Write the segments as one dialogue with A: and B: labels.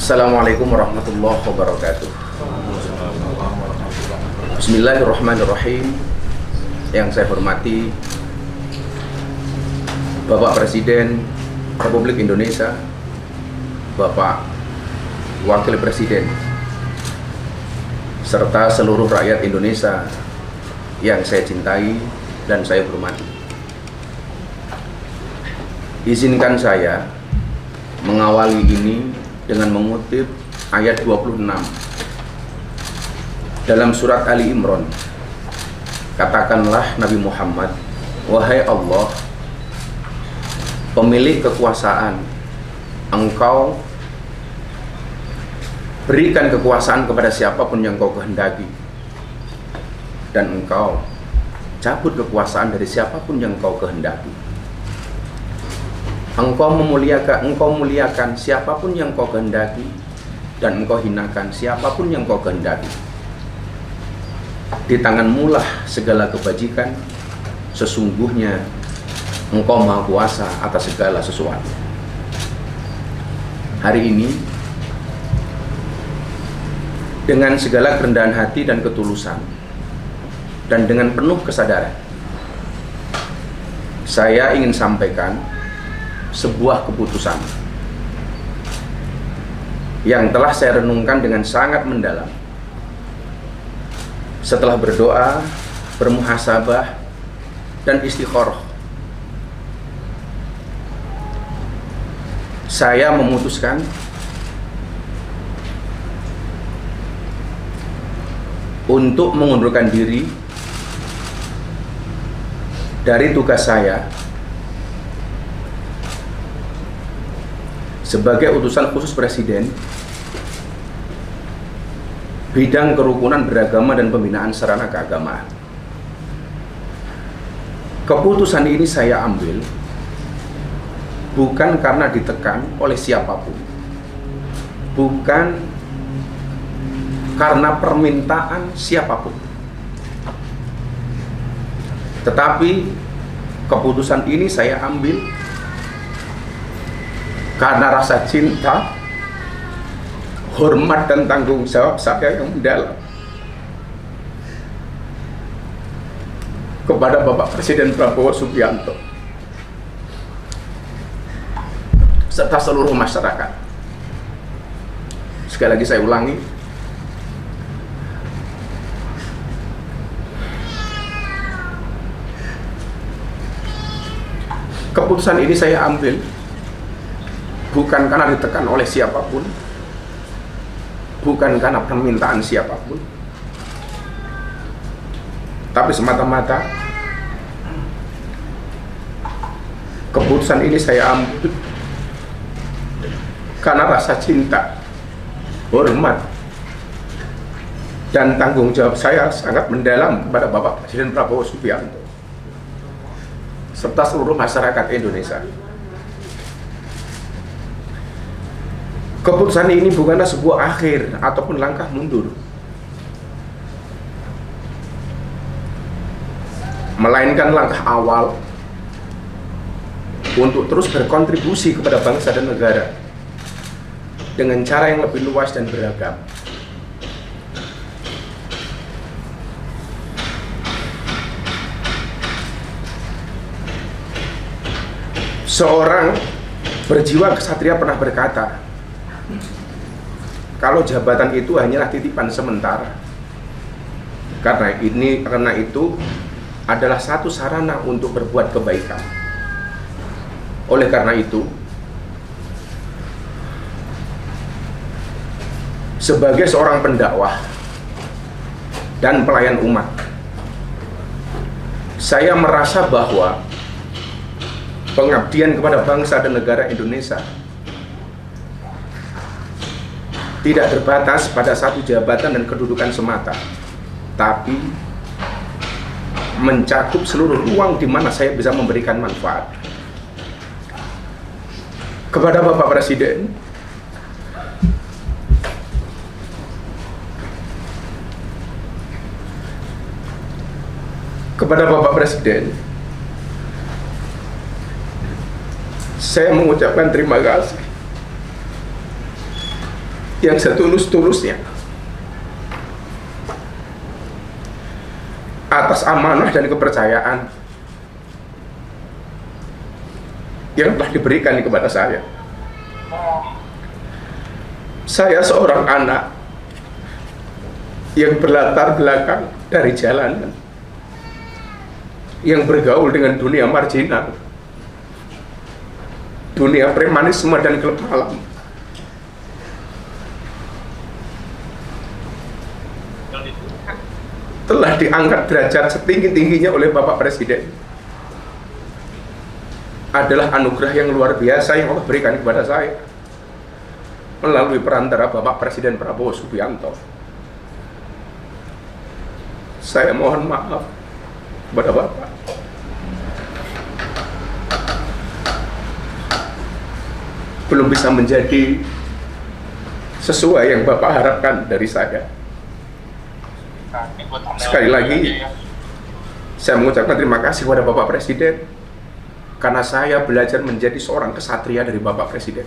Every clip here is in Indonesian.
A: Assalamualaikum warahmatullahi wabarakatuh. Bismillahirrahmanirrahim. Yang saya hormati Bapak Presiden Republik Indonesia, Bapak Wakil Presiden, serta seluruh rakyat Indonesia yang saya cintai dan saya hormati. Izinkan saya mengawali ini dengan mengutip ayat 26 dalam surat Ali Imran. Katakanlah Nabi Muhammad, wahai Allah, pemilik kekuasaan, Engkau berikan kekuasaan kepada siapapun yang Kau kehendaki, dan Engkau cabut kekuasaan dari siapapun yang Kau kehendaki. Engkau muliakan siapapun yang Kau kehendaki, dan Engkau hinakan siapapun yang Kau kehendaki. Di tangan-Mu lah segala kebajikan, sesungguhnya Engkau Maha Kuasa atas segala sesuatu. Hari ini, dengan segala kerendahan hati dan ketulusan, dan dengan penuh kesadaran, saya ingin sampaikan sebuah keputusan yang telah saya renungkan dengan sangat mendalam. Setelah berdoa, bermuhasabah, dan istikharah, saya memutuskan untuk mengundurkan diri dari tugas saya sebagai utusan khusus Presiden bidang kerukunan beragama dan pembinaan sarana keagamaan. Keputusan ini saya ambil bukan karena ditekan oleh siapapun, bukan karena permintaan siapapun, tetapi keputusan ini saya ambil karena rasa cinta, hormat, dan tanggung jawab saya yang mendalam kepada Bapak Presiden Prabowo Subianto serta seluruh masyarakat. Sekali lagi saya ulangi, keputusan ini saya ambil bukan karena ditekan oleh siapapun, bukan karena permintaan siapapun, tapi semata-mata keputusan ini saya ambil karena rasa cinta, hormat, dan tanggung jawab saya sangat mendalam kepada Bapak Presiden Prabowo Subianto serta seluruh masyarakat Indonesia. Keputusan ini bukanlah sebuah akhir ataupun langkah mundur, melainkan langkah awal untuk terus berkontribusi kepada bangsa dan negara dengan cara yang lebih luas dan beragam. Seorang berjiwa kesatria pernah berkata, kalau jabatan itu hanyalah titipan sementara, karena itu adalah satu sarana untuk berbuat kebaikan. Oleh karena itu, sebagai seorang pendakwah dan pelayan umat, saya merasa bahwa pengabdian kepada bangsa dan negara Indonesia tidak terbatas pada satu jabatan dan kedudukan semata, tapi mencakup seluruh ruang di mana saya bisa memberikan manfaat. Kepada Bapak Presiden, saya mengucapkan terima kasih yang setulus-tulusnya atas amanah dan kepercayaan yang telah diberikan kepada saya. Saya seorang anak yang berlatar belakang dari jalanan, yang bergaul dengan dunia marginal, dunia premanisme dan klub malam. Telah diangkat derajat setinggi-tingginya oleh Bapak Presiden. Adalah anugerah yang luar biasa yang Allah berikan kepada saya melalui perantara Bapak Presiden Prabowo Subianto. Saya mohon maaf kepada Bapak. Belum bisa menjadi sesuai yang Bapak harapkan dari saya. Sekali lagi, saya mengucapkan terima kasih kepada Bapak Presiden karena saya belajar menjadi seorang kesatria dari Bapak Presiden.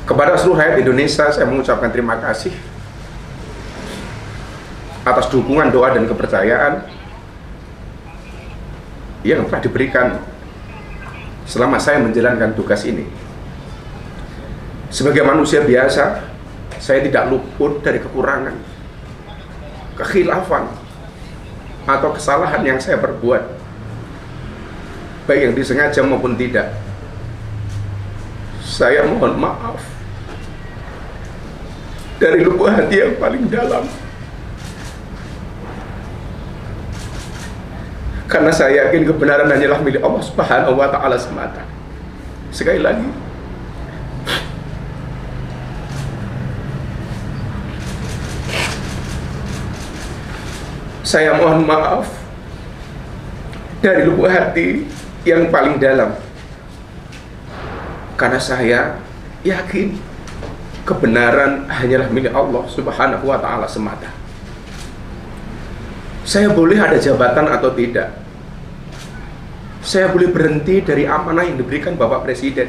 A: Kepada seluruh rakyat Indonesia, saya mengucapkan terima kasih atas dukungan, doa, dan kepercayaan yang telah diberikan selama saya menjalankan tugas ini. Sebagai manusia biasa, saya tidak luput dari kekurangan, kekhilafan, atau kesalahan yang saya perbuat, baik yang disengaja maupun tidak. Saya mohon maaf dari lubuk hati yang paling dalam, karena saya yakin kebenaran hanyalah milik Allah Subhanahu wa Ta'ala semata. Sekali lagi, saya mohon maaf dari lubuk hati yang paling dalam, karena saya yakin kebenaran hanyalah milik Allah Subhanahu wa Ta'ala semata. Saya boleh ada jabatan atau tidak, saya boleh berhenti dari amanah yang diberikan Bapak Presiden,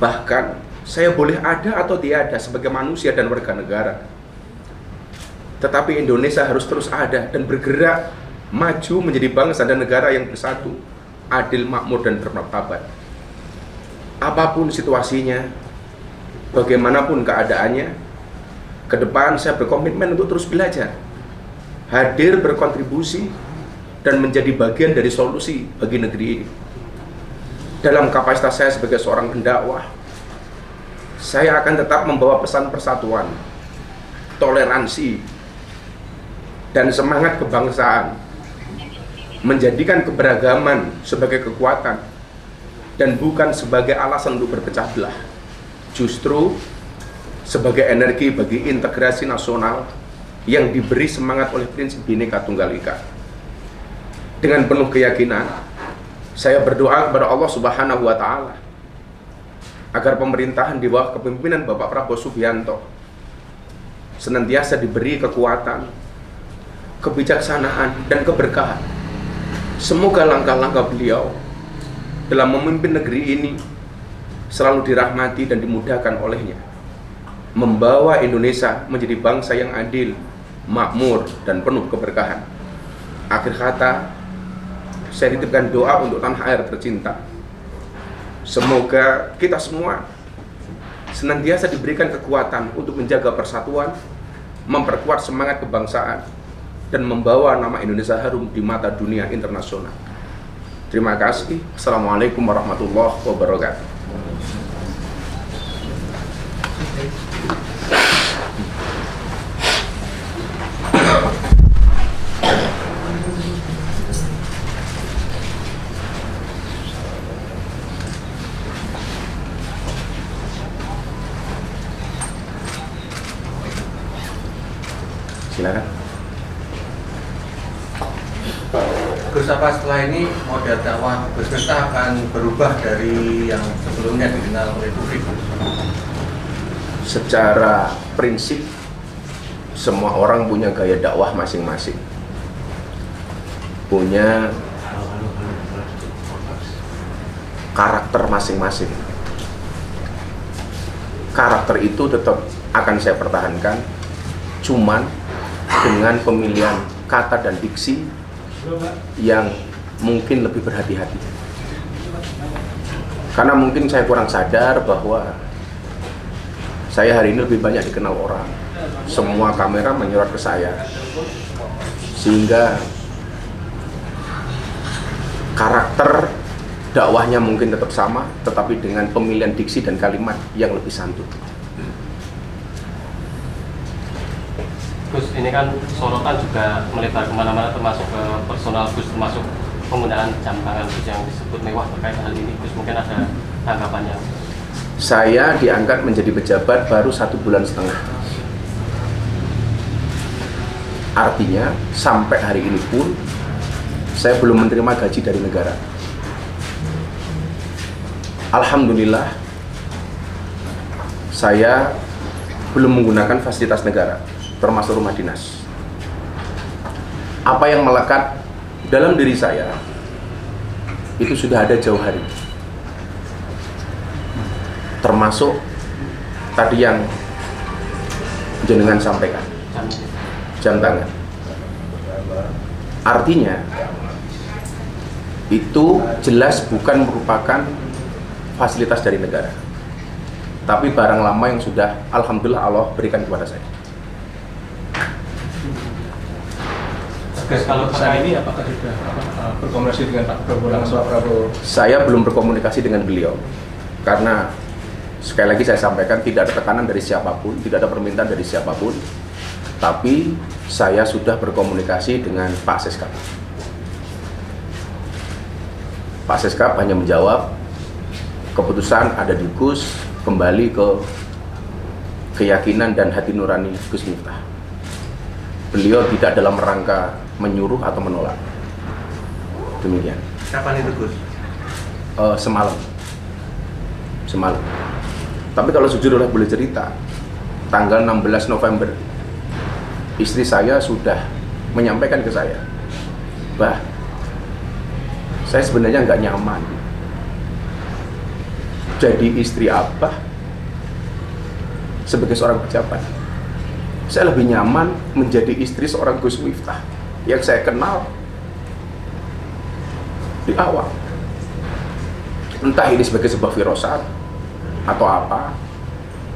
A: bahkan saya boleh ada atau tiada sebagai manusia dan warga negara. Tetapi Indonesia harus terus ada dan bergerak maju menjadi bangsa dan negara yang bersatu, adil, makmur, dan bermartabat. Apapun situasinya, bagaimanapun keadaannya, ke depan saya berkomitmen untuk terus belajar, hadir berkontribusi, dan menjadi bagian dari solusi bagi negeri ini. Dalam kapasitas saya sebagai seorang pendakwah, saya akan tetap membawa pesan persatuan, toleransi, dan semangat kebangsaan, menjadikan keberagaman sebagai kekuatan dan bukan sebagai alasan untuk berpecah belah, justru sebagai energi bagi integrasi nasional yang diberi semangat oleh prinsip Bhinneka Tunggal Ika. Dengan penuh keyakinan, saya berdoa kepada Allah Subhanahu wa Ta'ala agar pemerintahan di bawah kepemimpinan Bapak Prabowo Subianto senantiasa diberi kekuatan, kebijaksanaan, dan keberkahan. Semoga langkah-langkah beliau dalam memimpin negeri ini selalu dirahmati dan dimudahkan olehnya, membawa Indonesia menjadi bangsa yang adil, makmur, dan penuh keberkahan. Akhir kata, saya titipkan doa untuk tanah air tercinta. Semoga kita semua senantiasa diberikan kekuatan untuk menjaga persatuan, memperkuat semangat kebangsaan, dan membawa nama Indonesia harum di mata dunia internasional. Terima kasih. Assalamualaikum warahmatullahi wabarakatuh. Silakan.
B: Gus, apa setelah ini model dakwah Gus Miftah akan berubah dari yang sebelumnya dikenal oleh publik?
A: Secara prinsip, semua orang punya gaya dakwah masing-masing, punya karakter masing-masing. karakter itu tetap akan saya pertahankan, cuman dengan pemilihan kata dan diksi yang mungkin lebih berhati-hati. Karena mungkin saya kurang sadar bahwa saya hari ini lebih banyak dikenal orang. Semua kamera menyorot ke saya, sehingga karakter dakwahnya mungkin tetap sama, tetapi dengan pemilihan diksi dan kalimat yang lebih santun.
C: Gus, ini kan sorotan juga melebar kemana-mana, termasuk ke personal Gus, termasuk penggunaan jam tangan Gus yang disebut mewah terkait hal ini. Gus, mungkin ada tanggapannya?
A: Saya diangkat menjadi pejabat baru 1,5 bulan. Artinya sampai hari ini pun saya belum menerima gaji dari negara. Alhamdulillah, saya belum menggunakan fasilitas negara, termasuk rumah dinas. Apa yang melekat dalam diri saya itu sudah ada jauh hari, termasuk tadi yang jenengan sampaikan, jam tangan. Artinya itu jelas bukan merupakan fasilitas dari negara, tapi barang lama yang sudah alhamdulillah Allah berikan kepada saya.
D: Gus, kalau saat ini apakah sudah berkomunikasi dengan Pak Prabowo langsung? Pak Prabowo?
A: Saya belum berkomunikasi dengan beliau karena sekali lagi saya sampaikan tidak ada tekanan dari siapapun, tidak ada permintaan dari siapapun, tapi saya sudah berkomunikasi dengan Pak Seskap. Pak Seskap hanya menjawab keputusan ada di Gus, kembali ke keyakinan dan hati nurani Gus Miftah. Beliau tidak dalam rangka menyuruh atau menolak. Demikian.
B: Kapan itu Gus?
A: Semalam. Tapi kalau jujur boleh cerita, tanggal 16 November istri saya sudah menyampaikan ke saya, "Bah, saya sebenarnya nggak nyaman jadi istri Abah sebagai seorang pejabat. Saya lebih nyaman menjadi istri seorang Gus Miftah yang saya kenal di awal. Entah ini sebagai sebuah firasat atau apa,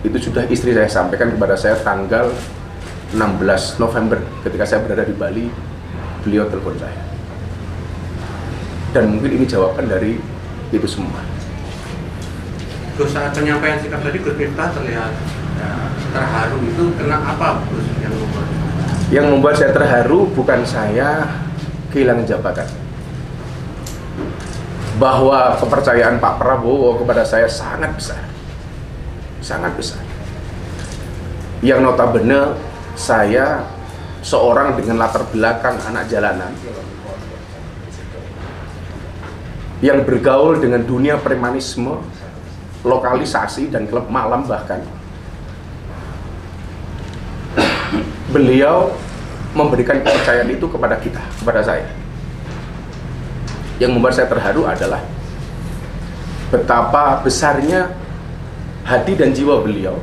A: itu sudah istri saya sampaikan kepada saya tanggal 16 November ketika saya berada di Bali. Beliau telepon saya, dan mungkin ini jawaban dari itu semua.
B: Gus, saat penyampaian sikap tadi Gus Miftah terlihat terharu. Itu kena apa Gus yang membuat?
A: Yang membuat saya terharu bukan saya kehilangan jabatan, bahwa kepercayaan Pak Prabowo kepada saya sangat besar, yang notabene saya seorang dengan latar belakang anak jalanan yang bergaul dengan dunia premanisme, lokalisasi dan klub malam bahkan. Beliau memberikan kepercayaan itu kepada kita, kepada saya. Yang membuat saya terharu adalah betapa besarnya hati dan jiwa beliau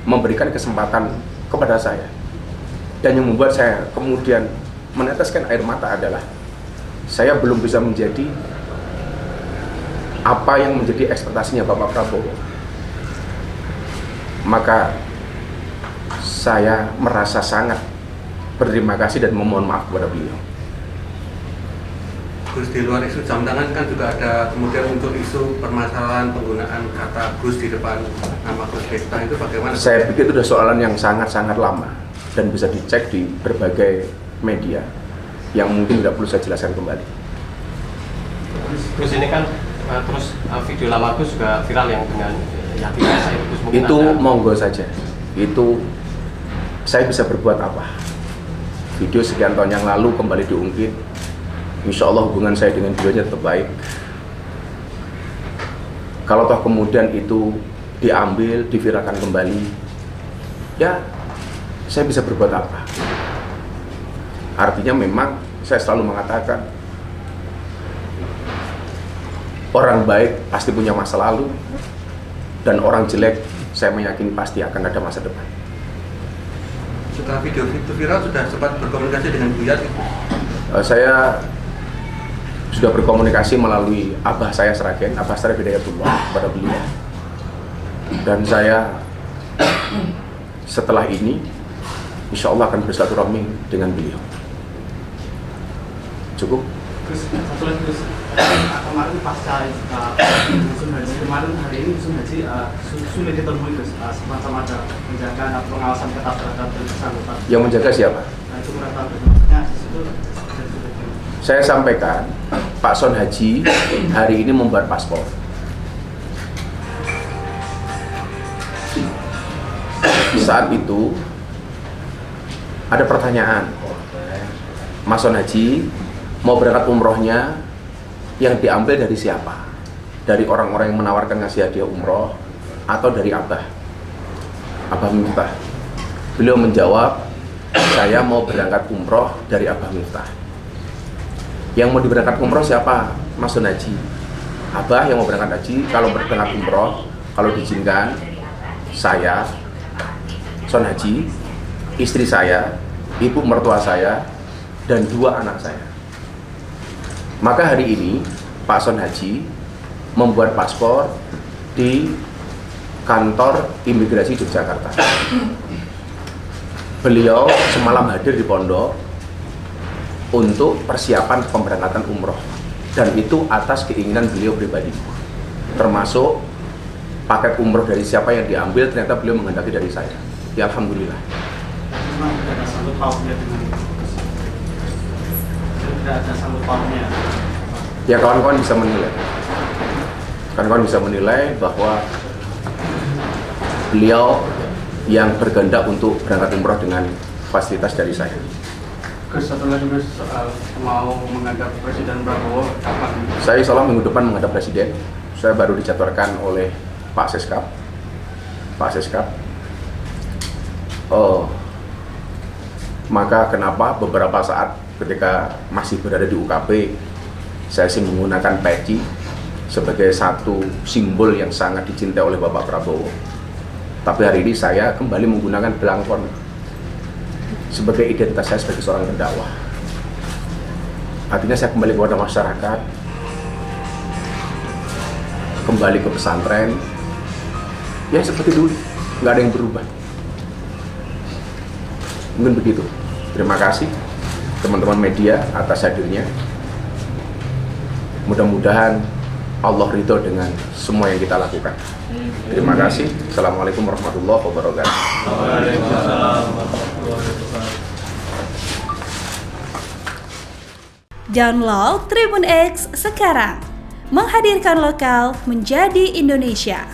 A: memberikan kesempatan kepada saya. Dan yang membuat saya kemudian meneteskan air mata adalah saya belum bisa menjadi apa yang menjadi ekspektasinya Bapak Prabowo. Maka saya merasa sangat berterima kasih dan memohon maaf kepada beliau.
B: Gus, di luar isu jam tangan kan juga ada kemudian untuk isu permasalahan penggunaan kata Gus di depan nama Gus Miftah, itu bagaimana?
A: Saya pikir itu sudah soalan yang sangat-sangat lama dan bisa dicek di berbagai media yang mungkin tidak perlu saya jelaskan kembali.
C: Gus, ini kan terus video lama Gus juga viral yang dengan yakin saya Gus mungkin
A: Itu
C: ada...
A: monggo saja. Itu saya bisa berbuat apa? Video sekian tahun yang lalu kembali diungkit. Insya Allah hubungan saya dengan beliau tetap baik. Kalau toh kemudian itu diambil, diviralkan kembali, ya saya bisa berbuat apa? Artinya memang saya selalu mengatakan orang baik pasti punya masa lalu dan orang jelek saya meyakini pasti akan ada masa depan.
B: Setelah video itu viral sudah sempat berkomunikasi dengan Buya?
A: Saya sudah berkomunikasi melalui abah saya Sragen, Abah Syarif Hidayatullah kepada beliau. Dan saya setelah ini insya Allah akan bersilaturahmi dengan beliau. Cukup?
E: Terus satu lagi, terus kemarin pasca musim haji kemarin, hari ini musim haji sulit ditemui, terus semacam ada penjagaan atau pengawasan ketat terhadap yang bersangkutan.
A: Yang menjaga siapa?
E: Nah itu merata maksudnya di situ ada sulit.
A: Saya sampaikan Pak Son Haji hari ini membuat paspor. Saat itu ada pertanyaan, Mas Son Haji mau berangkat umrohnya yang diambil dari siapa? Dari orang-orang yang menawarkan ngasih hadiah umroh atau dari Abah Miftah? Beliau menjawab, saya mau berangkat umroh dari Abah Miftah. Yang mau diberangkat umroh siapa? Mas Son Haji. Abah yang mau berangkat haji, kalau berangkat umroh, kalau diizinkan, saya Son Haji, istri saya, ibu mertua saya, dan 2 anak saya. Maka hari ini Pak Son Haji membuat paspor di kantor imigrasi Yogyakarta. Beliau semalam hadir di pondok untuk persiapan pemberangkatan umroh, dan itu atas keinginan beliau pribadi. Termasuk paket umroh dari siapa yang diambil, ternyata beliau menghendaki dari saya. Ya alhamdulillah.
E: Memang tidak ada sangkut pautnya dengan itu. Tidak ada sangkut pautnya.
A: Ya kawan-kawan bisa menilai. Kawan-kawan bisa menilai bahwa beliau yang berkehendak untuk berangkat umroh dengan fasilitas dari saya.
E: Terus satu lagi, terus soal mau menghadap Presiden Prabowo kapan?
A: Saya insya Allah minggu depan menghadap Presiden. Saya baru dijadwalkan oleh Pak Seskap. Maka kenapa beberapa saat ketika masih berada di UKP, saya sih menggunakan peci sebagai satu simbol yang sangat dicintai oleh Bapak Prabowo. Tapi hari ini saya kembali menggunakan belangkon sebagai identitas saya sebagai seorang pendakwah. Artinya saya kembali kepada masyarakat, kembali ke pesantren, ya seperti dulu, nggak ada yang berubah. Mungkin begitu. Terima kasih teman-teman media atas hadirnya. Mudah-mudahan Allah ridho dengan semua yang kita lakukan. Terima kasih. Assalamualaikum warahmatullahi wabarakatuh.
F: Download Tribun X sekarang, menghadirkan lokal menjadi Indonesia.